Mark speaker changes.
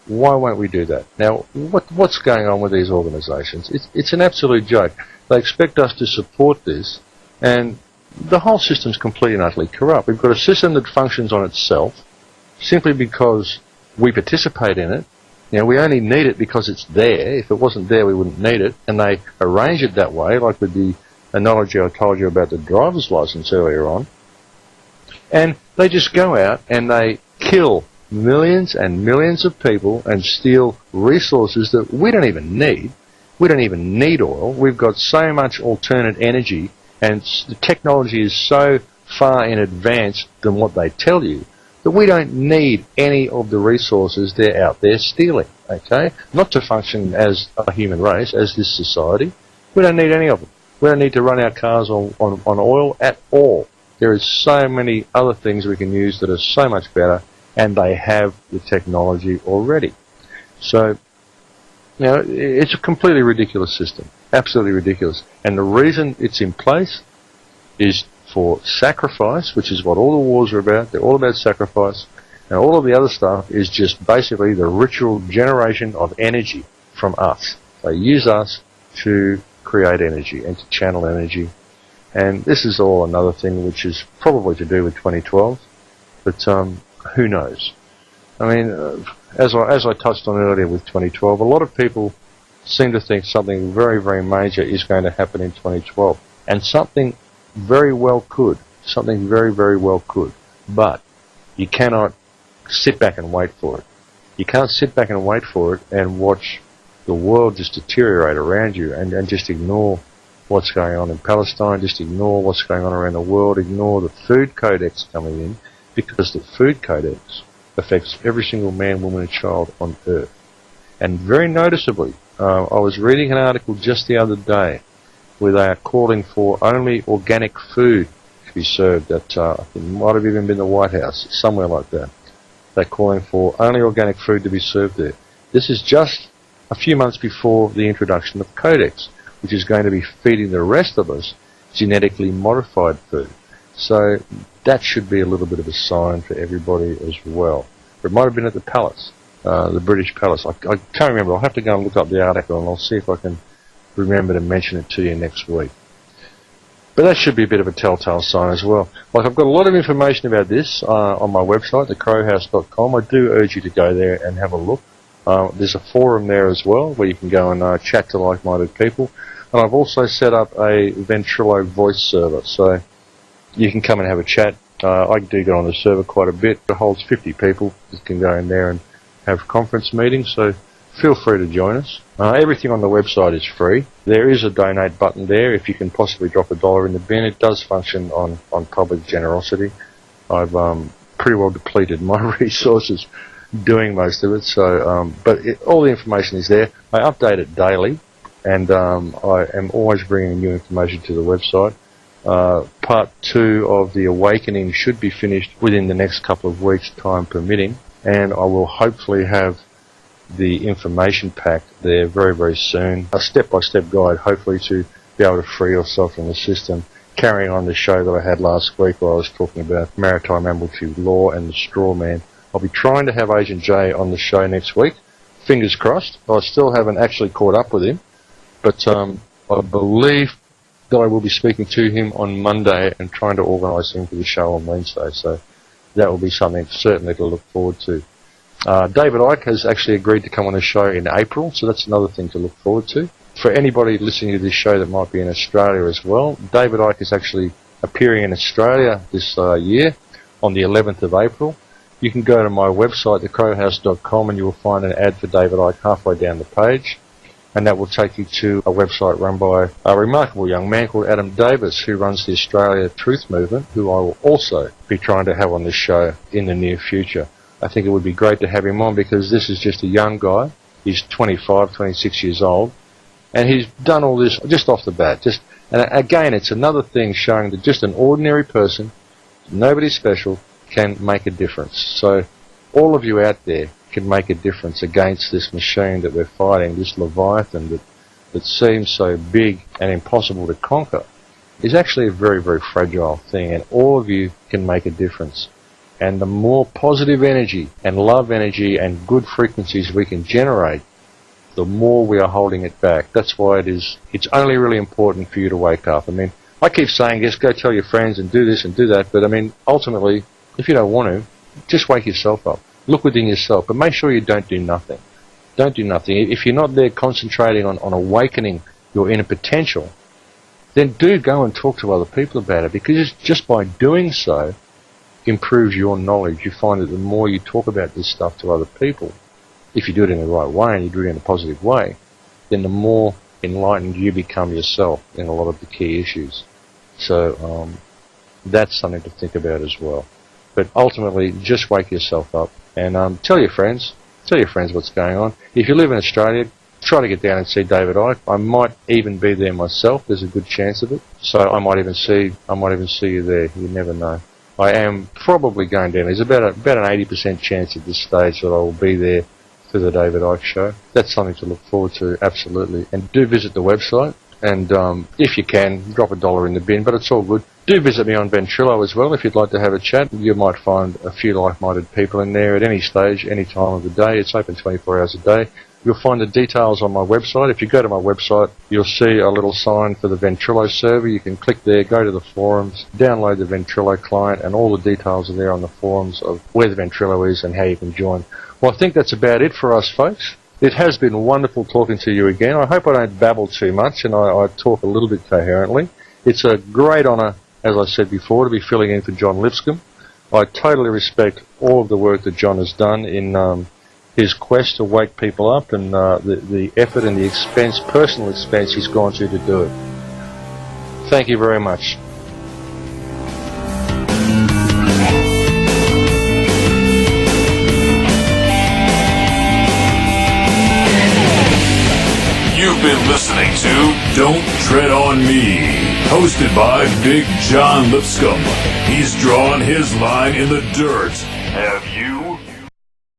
Speaker 1: why won't we do that? Now, what's going on with these organisations? It's an absolute joke. They expect us to support this, and the whole system's completely and utterly corrupt. We've got a system that functions on itself simply because we participate in it. You know, we only need it because it's there. If it wasn't there, we wouldn't need it. And they arrange it that way, like with the analogy I told you about the driver's license earlier on. And they just go out and they kill millions and millions of people and steal resources that we don't even need. We don't even need oil. We've got so much alternate energy, and the technology is so far in advance than what they tell you that we don't need any of the resources they're out there stealing, okay? Not to function as a human race, as this society. We don't need any of them. We don't need to run our cars on oil at all. There is so many other things we can use that are so much better, and they have the technology already. So, you know, it's a completely ridiculous system. Absolutely ridiculous. And the reason it's in place is for sacrifice, which is what all the wars are about. They're all about sacrifice. And all of the other stuff is just basically the ritual generation of energy from us. They use us to create energy and to channel energy. And this is all another thing which is probably to do with 2012. But who knows? I mean, as I touched on earlier with 2012, a lot of people seem to think something very, very major is going to happen in 2012. And something very well could. Something very, very well could. But you cannot sit back and wait for it. You can't sit back and wait for it and watch the world just deteriorate around you and just ignore what's going on in Palestine, just ignore what's going on around the world, ignore the food codex coming in, because the food codex affects every single man, woman and child on earth. And very noticeably, I was reading an article just the other day where they are calling for only organic food to be served at, it might have even been the White House, somewhere like that. They're calling for only organic food to be served there. This is just a few months before the introduction of Codex, which is going to be feeding the rest of us genetically modified food. So that should be a little bit of a sign for everybody as well. It might have been at the Palace, the British Palace. I can't remember. I'll have to go and look up the article and I'll see if I can remember to mention it to you next week. But that should be a bit of a telltale sign as well. Like, I've got a lot of information about this on my website, thecrowhouse.com. I do urge you to go there and have a look. There's a forum there as well where you can go and chat to like-minded people. And I've also set up a Ventrilo voice server, so you can come and have a chat. I do get on the server quite a bit. It holds 50 people that can go in there and have conference meetings, so feel free to join us. Everything on the website is free. There is a donate button there if you can possibly drop $1 in the bin. It does function on public generosity. I've pretty well depleted my resources doing most of it, so but all the information is there. I update it daily, and I am always bringing new information to the website. Part 2 of The Awakening should be finished within the next couple of weeks, time permitting, and I will hopefully have the information pack there very, very soon. A step-by-step guide, hopefully, to be able to free yourself from the system. Carrying on the show that I had last week where I was talking about maritime admiralty law and the straw man. I'll be trying to have Agent J on the show next week. Fingers crossed. I still haven't actually caught up with him, but I believe that I will be speaking to him on Monday and trying to organise him for the show on Wednesday. So that will be something certainly to look forward to. David Icke has actually agreed to come on the show in April, so that's another thing to look forward to. For anybody listening to this show that might be in Australia as well, David Icke is actually appearing in Australia this year on the 11th of April. You can go to my website, thecrowhouse.com, and you will find an ad for David Icke halfway down the page, and that will take you to a website run by a remarkable young man called Adam Davis, who runs the Australia Truth Movement, who I will also be trying to have on this show in the near future. I think it would be great to have him on because this is just a young guy. He's 25, 26 years old, and he's done all this just off the bat. And again, it's another thing showing that just an ordinary person, nobody special, can make a difference. So all of you out there can make a difference against this machine that we're fighting, this Leviathan that seems so big and impossible to conquer, is actually a very, very fragile thing, and all of you can make a difference. And the more positive energy and love energy and good frequencies we can generate, the more we are holding it back. That's why it's only really important for you to wake up. I mean, I keep saying, yes, go tell your friends and do this and do that, but I mean, ultimately, if you don't want to, just wake yourself up. Look within yourself, but make sure you don't do nothing. Don't do nothing. If you're not there concentrating on awakening your inner potential, then do go and talk to other people about it, because just by doing so improves your knowledge. You find that the more you talk about this stuff to other people, if you do it in the right way and you do it in a positive way, then the more enlightened you become yourself in a lot of the key issues. So that's something to think about as well. But ultimately, just wake yourself up and tell your friends what's going on. If you live in Australia, try to get down and see David Icke. I might even be there myself. There's a good chance of it. So I might even see you there. You never know. I am probably going down. There's about an 80% chance at this stage that I will be there for the David Icke show. That's something to look forward to, absolutely. And do visit the website. And if you can, drop $1 in the bin, but it's all good. Do visit me on Ventrilo as well if you'd like to have a chat. You might find a few like-minded people in there at any stage, any time of the day. It's open 24 hours a day. You'll find the details on my website. If you go to my website, you'll see a little sign for the Ventrilo server. You can click there, go to the forums, download the Ventrilo client, and all the details are there on the forums of where the Ventrilo is and how you can join. Well, I think that's about it for us, folks. It has been wonderful talking to you again. I hope I don't babble too much and I talk a little bit coherently. It's a great honour, as I said before, to be filling in for John Lipscomb. I totally respect all of the work that John has done in his quest to wake people up and the effort and the expense, personal expense he's gone to do it. Thank you very much.
Speaker 2: You've been listening to Don't Tread on Me, hosted by Big John Lipscomb. He's drawn his line in the dirt. Have you?